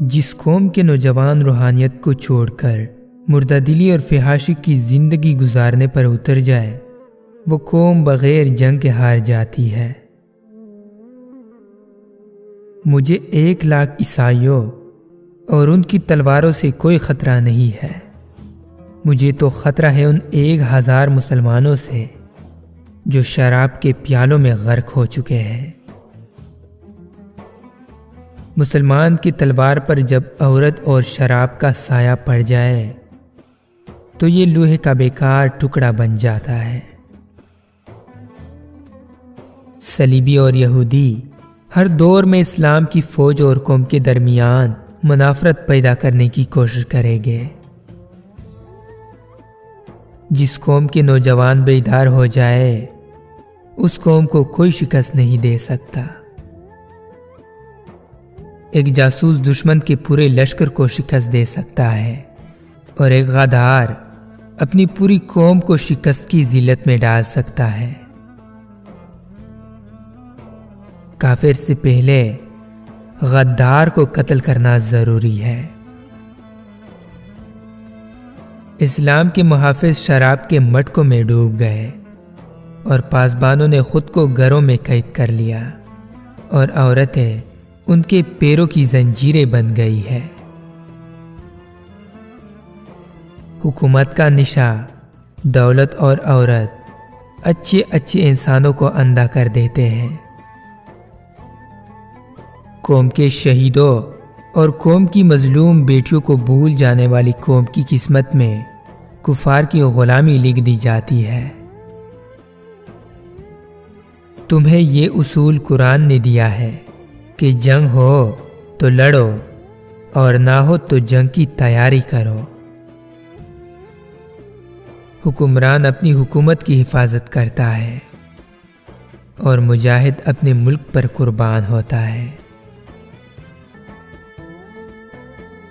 جس قوم کے نوجوان روحانیت کو چھوڑ کر مردہ دلی اور فحاشی کی زندگی گزارنے پر اتر جائے، وہ قوم بغیر جنگ کے ہار جاتی ہے۔ مجھے 1,00,000 عیسائیوں اور ان کی تلواروں سے کوئی خطرہ نہیں ہے، مجھے تو خطرہ ہے ان 1,000 مسلمانوں سے جو شراب کے پیالوں میں غرق ہو چکے ہیں۔ مسلمان کی تلوار پر جب عورت اور شراب کا سایہ پڑ جائے تو یہ لوہے کا بیکار ٹکڑا بن جاتا ہے۔ صلیبی اور یہودی ہر دور میں اسلام کی فوج اور قوم کے درمیان منافرت پیدا کرنے کی کوشش کریں گے۔ جس قوم کے نوجوان بیدار ہو جائے اس قوم کو کوئی شکست نہیں دے سکتا۔ ایک جاسوس دشمن کے پورے لشکر کو شکست دے سکتا ہے اور ایک غدار اپنی پوری قوم کو شکست کی ذلت میں ڈال سکتا ہے۔ کافر سے پہلے غدار کو قتل کرنا ضروری ہے۔ اسلام کے محافظ شراب کے مٹکوں میں ڈوب گئے اور پاسبانوں نے خود کو گھروں میں قید کر لیا اور عورتیں ان کے پیروں کی زنجیریں بن گئی ہے۔ حکومت کا نشہ دولت اور عورت اچھے انسانوں کو اندھا کر دیتے ہیں۔ قوم کے شہیدوں اور قوم کی مظلوم بیٹیوں کو بھول جانے والی قوم کی قسمت میں کفار کی غلامی لکھ دی جاتی ہے۔ تمہیں یہ اصول قرآن نے دیا ہے کہ جنگ ہو تو لڑو اور نہ ہو تو جنگ کی تیاری کرو۔ حکمران اپنی حکومت کی حفاظت کرتا ہے اور مجاہد اپنے ملک پر قربان ہوتا ہے۔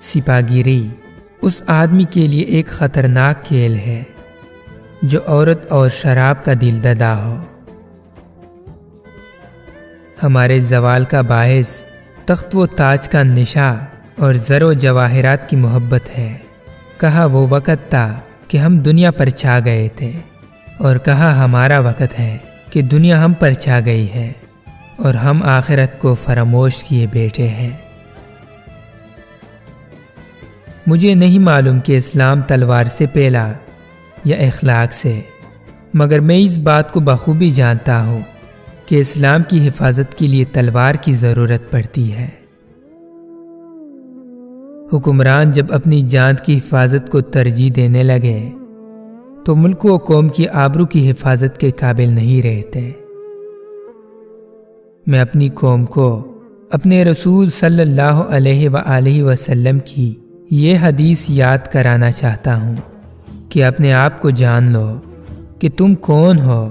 سپاہگیری اس آدمی کے لیے ایک خطرناک کھیل ہے جو عورت اور شراب کا دل دادا ہو۔ ہمارے زوال کا باعث تخت و تاج کا نشہ اور زر و جواہرات کی محبت ہے۔ کہا وہ وقت تھا کہ ہم دنیا پر چھا گئے تھے اور کہا ہمارا وقت ہے کہ دنیا ہم پر چھا گئی ہے اور ہم آخرت کو فراموش کیے بیٹھے ہیں۔ مجھے نہیں معلوم کہ اسلام تلوار سے پھیلا یا اخلاق سے، مگر میں اس بات کو بخوبی جانتا ہوں کہ اسلام کی حفاظت کے لیے تلوار کی ضرورت پڑتی ہے۔ حکمران جب اپنی جان کی حفاظت کو ترجیح دینے لگے تو ملک و قوم کی آبرو کی حفاظت کے قابل نہیں رہتے۔ میں اپنی قوم کو اپنے رسول صلی اللہ علیہ وآلہ وسلم کی یہ حدیث یاد کرانا چاہتا ہوں کہ اپنے آپ کو جان لو کہ تم کون ہو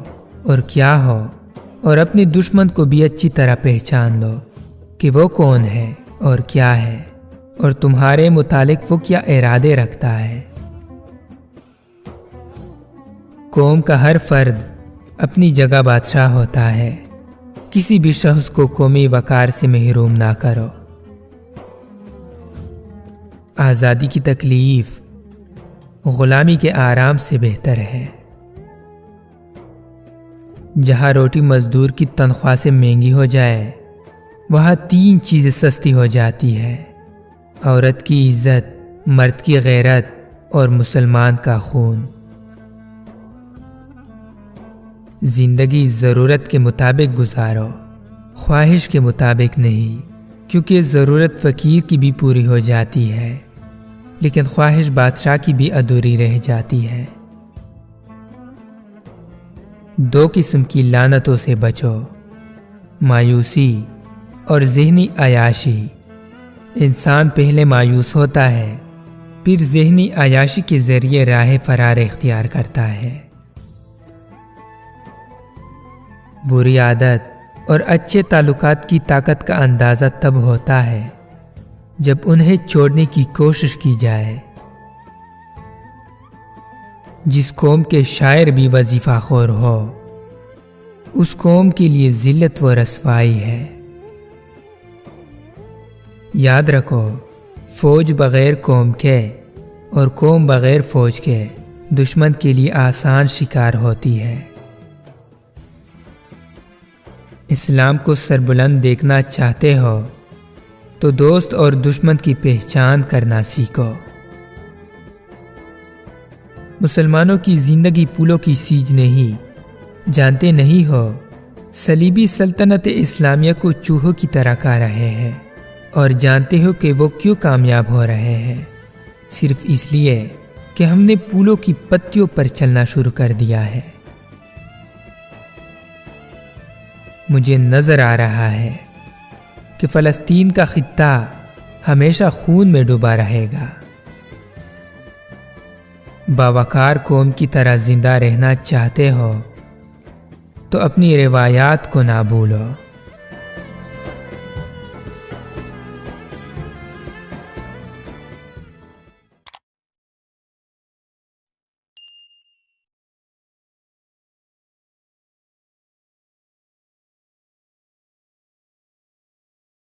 اور کیا ہو، اور اپنے دشمن کو بھی اچھی طرح پہچان لو کہ وہ کون ہے اور کیا ہے، اور تمہارے متعلق وہ کیا ارادے رکھتا ہے۔ قوم کا ہر فرد اپنی جگہ بادشاہ ہوتا ہے، کسی بھی شخص کو قومی وقار سے محروم نہ کرو۔ آزادی کی تکلیف غلامی کے آرام سے بہتر ہے۔ جہاں روٹی مزدور کی تنخواہ سے مہنگی ہو جائے وہاں 3 چیزیں سستی ہو جاتی ہے: عورت کی عزت، مرد کی غیرت اور مسلمان کا خون۔ زندگی ضرورت کے مطابق گزارو، خواہش کے مطابق نہیں، کیونکہ ضرورت فقیر کی بھی پوری ہو جاتی ہے لیکن خواہش بادشاہ کی بھی ادھوری رہ جاتی ہے۔ 2 قسم کی لعنتوں سے بچو: مایوسی اور ذہنی عیاشی۔ انسان پہلے مایوس ہوتا ہے، پھر ذہنی عیاشی کے ذریعے راہ فرار اختیار کرتا ہے۔ بری عادت اور اچھے تعلقات کی طاقت کا اندازہ تب ہوتا ہے جب انہیں چھوڑنے کی کوشش کی جائے۔ جس قوم کے شاعر بھی وظیفہ خور ہو اس قوم کے لیے ذلت و رسوائی ہے۔ یاد رکھو فوج بغیر قوم کے اور قوم بغیر فوج کے دشمن کے لیے آسان شکار ہوتی ہے۔ اسلام کو سربلند دیکھنا چاہتے ہو تو دوست اور دشمن کی پہچان کرنا سیکھو۔ مسلمانوں کی زندگی پھولوں کی سیج نہیں، جانتے نہیں ہو صلیبی سلطنت اسلامیہ کو چوہوں کی طرح کھا رہے ہیں، اور جانتے ہو کہ وہ کیوں کامیاب ہو رہے ہیں؟ صرف اس لیے کہ ہم نے پھولوں کی پتیوں پر چلنا شروع کر دیا ہے۔ مجھے نظر آ رہا ہے کہ فلسطین کا خطہ ہمیشہ خون میں ڈوبا رہے گا۔ باوقار قوم کی طرح زندہ رہنا چاہتے ہو تو اپنی روایات کو نہ بھولو۔